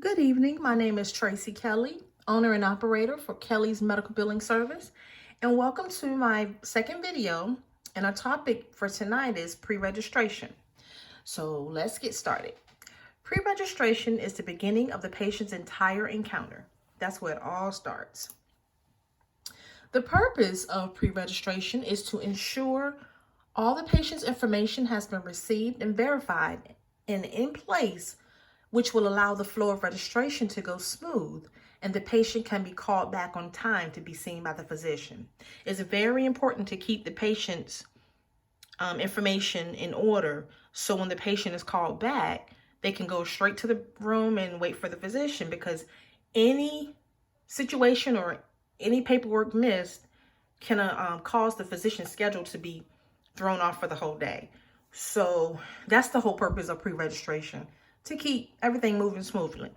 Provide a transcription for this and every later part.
Good evening. My name is Tracy Kelly, owner and operator for Kelly's Medical Billing Service, and welcome to my second video. And our topic for tonight is pre-registration. So let's get started. Pre-registration is the beginning of the patient's entire encounter. That's where it all starts. The purpose of pre-registration is to ensure all the patient's information has been received and verified and in place, which will allow the flow of registration to go smooth and the patient can be called back on time to be seen by the physician. It's very important to keep the patient's information in order so when the patient is called back, they can go straight to the room and wait for the physician, because any situation or any paperwork missed can cause the physician's schedule to be thrown off for the whole day. So that's the whole purpose of pre-registration, to keep everything moving smoothly.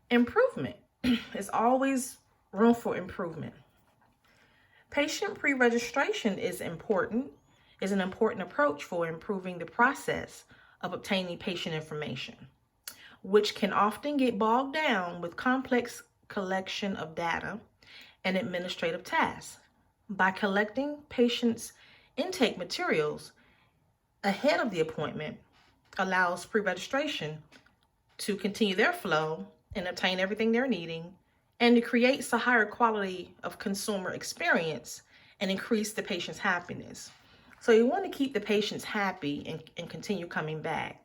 Improvement. There's always room for improvement. Patient pre-registration is an important approach for improving the process of obtaining patient information, which can often get bogged down with complex collection of data and administrative tasks. By collecting patients' intake materials ahead of the appointment allows pre-registration to continue their flow and obtain everything they're needing, and it creates a higher quality of consumer experience and increase the patient's happiness. So you want to keep the patients happy and continue coming back.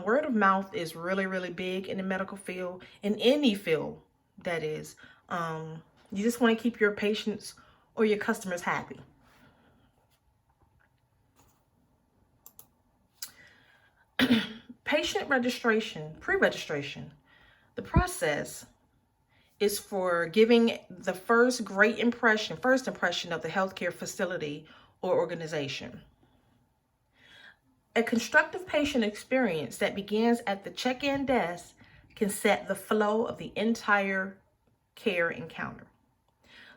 Word of mouth is really, really big in the medical field, in any field that is. You just want to keep your patients or your customers happy. Patient registration, pre-registration, the process is for giving the first impression of the healthcare facility or organization. A constructive patient experience that begins at the check-in desk can set the flow of the entire care encounter.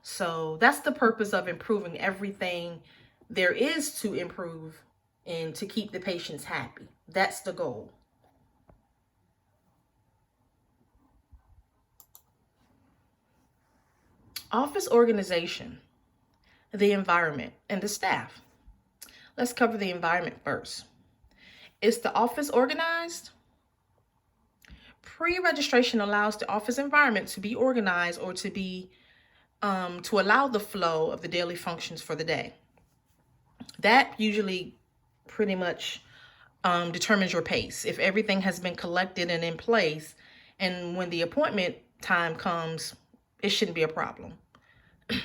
So that's the purpose of improving everything there is to improve and to keep the patients happy. That's the goal. Office organization, the environment, and the staff. Let's cover the environment first. Is the office organized? Pre-registration allows the office environment to be organized or to be to allow the flow of the daily functions for the day. That usually pretty much determines your pace. If everything has been collected and in place, and when the appointment time comes, it shouldn't be a problem.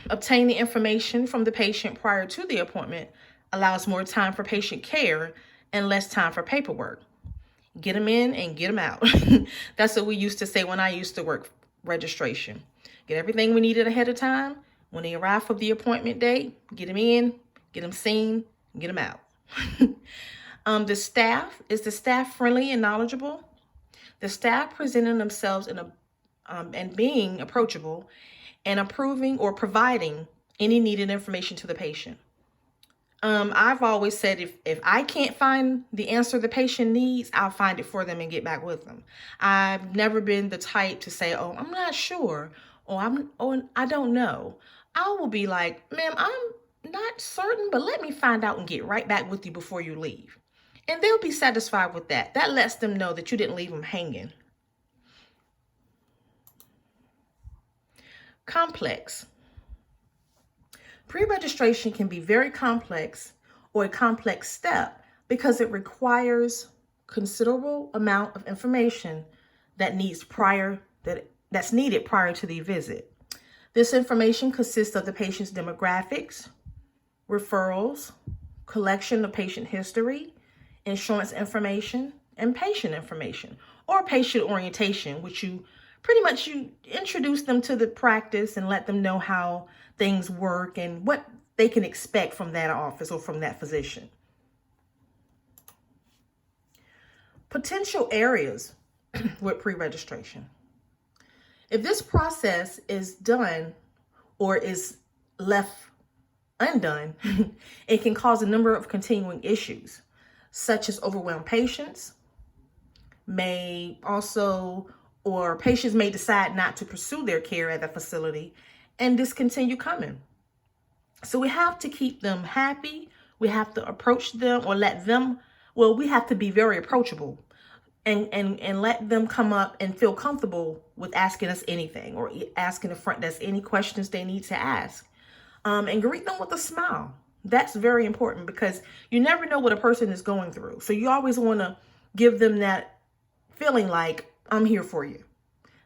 Obtaining information from the patient prior to the appointment allows more time for patient care and less time for paperwork. Get them in and get them out. That's what we used to say when I used to work registration. Get everything we needed ahead of time. When they arrive for the appointment date, get them in, get them seen, get them out. The staff, is the staff friendly and knowledgeable? The staff presenting themselves and being approachable and approving or providing any needed information to the patient. I've always said if I can't find the answer the patient needs, I'll find it for them and get back with them. I've never been the type to say, oh, I'm not sure, or I don't know. I will be like, ma'am, I'm not certain, but let me find out and get right back with you before you leave. And they'll be satisfied with that. That lets them know that you didn't leave them hanging. Complex. Pre-registration can be very complex or a complex step because it requires considerable amount of information that's needed prior to the visit. This information consists of the patient's demographics, referrals, collection of patient history, insurance information, and patient information, or patient orientation, which you introduce them to the practice and let them know how things work and what they can expect from that office or from that physician. Potential areas with pre-registration. If this process is done or is left undone, it can cause a number of continuing issues, such as overwhelmed patients, may also, or patients may decide not to pursue their care at the facility and discontinue coming. So we have to keep them happy. We have to approach them or let them, well, we have to be very approachable and let them come up and feel comfortable with asking us anything or asking the front desk any questions they need to ask. And greet them with a smile. That's very important because you never know what a person is going through. So you always want to give them that feeling like, I'm here for you.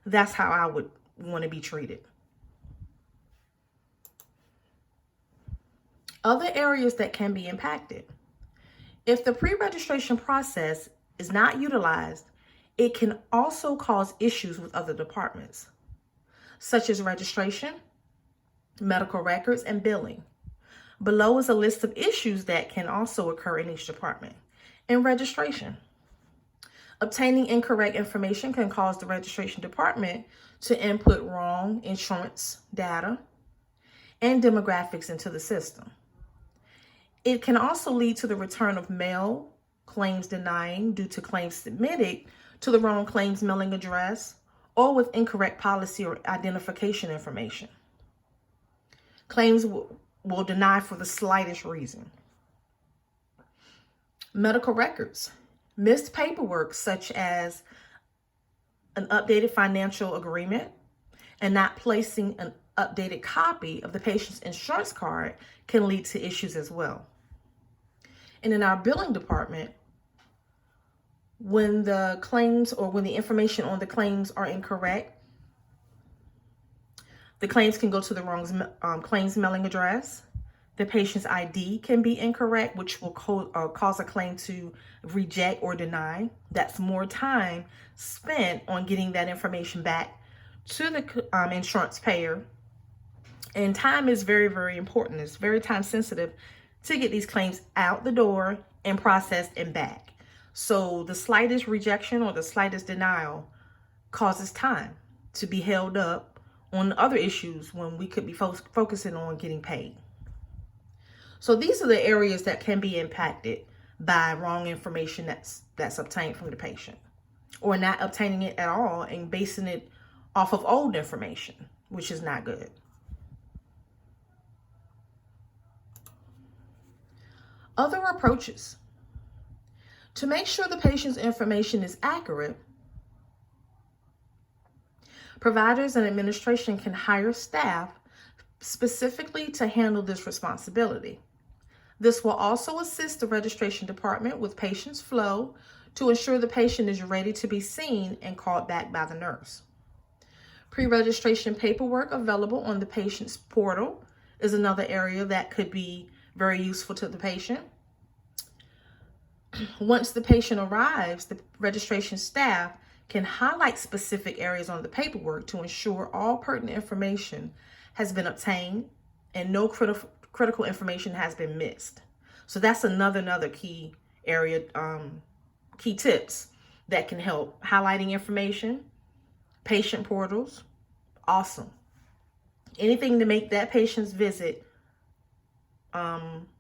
That's how I would want to be treated. Other areas that can be impacted. If the pre-registration process is not utilized, it can also cause issues with other departments, such as registration, medical records, and billing. Below is a list of issues that can also occur in each department. In registration, obtaining incorrect information can cause the registration department to input wrong insurance data and demographics into the system. It can also lead to the return of mail, claims denying due to claims submitted to the wrong claims mailing address or with incorrect policy or identification information. Claims will deny for the slightest reason. Medical records. Missed paperwork such as an updated financial agreement and not placing an updated copy of the patient's insurance card can lead to issues as well. And in our billing department, when the claims or when the information on the claims are incorrect, the claims can go to the wrong claims mailing address. The patient's ID can be incorrect, which will cause a claim to reject or deny. That's more time spent on getting that information back to the insurance payer. And time is very, very important. It's very time sensitive to get these claims out the door and processed and back. So the slightest rejection or the slightest denial causes time to be held up on other issues when we could be focusing on getting paid. So these are the areas that can be impacted by wrong information that's obtained from the patient, or not obtaining it at all and basing it off of old information, which is not good. Other approaches. To make sure the patient's information is accurate, providers and administration can hire staff specifically to handle this responsibility. This will also assist the registration department with patient's flow to ensure the patient is ready to be seen and called back by the nurse. Pre-registration paperwork available on the patient's portal is another area that could be very useful to the patient. Once the patient arrives, the registration staff can highlight specific areas on the paperwork to ensure all pertinent information has been obtained and no critical information has been missed. So that's another key area, key tips that can help. Highlighting information, patient portals, awesome. Anything to make that patient's visit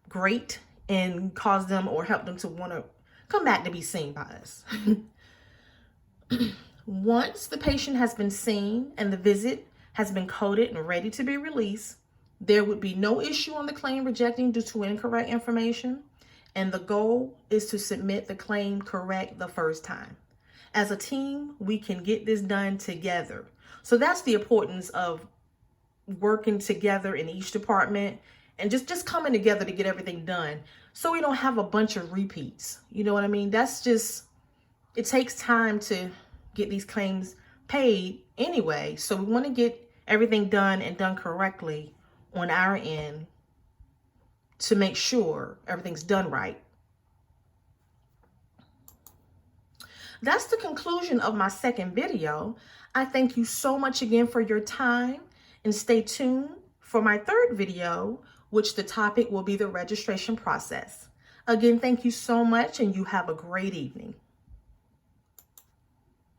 great and cause them or help them to want to come back to be seen by us. Once the patient has been seen and the visit has been coded and ready to be released, there would be no issue on the claim rejecting due to incorrect information, and the goal is to submit the claim correct the first time. As a team, we can get this done together. So that's the importance of working together in each department and just coming together to get everything done so we don't have a bunch of repeats. You know what I mean? It takes time to get these claims paid anyway. So we want to get everything done and done correctly on our end to make sure everything's done right. That's the conclusion of my second video. I thank you so much again for your time, and stay tuned for my third video, which the topic will be the registration process. Again, thank you so much, and you have a great evening.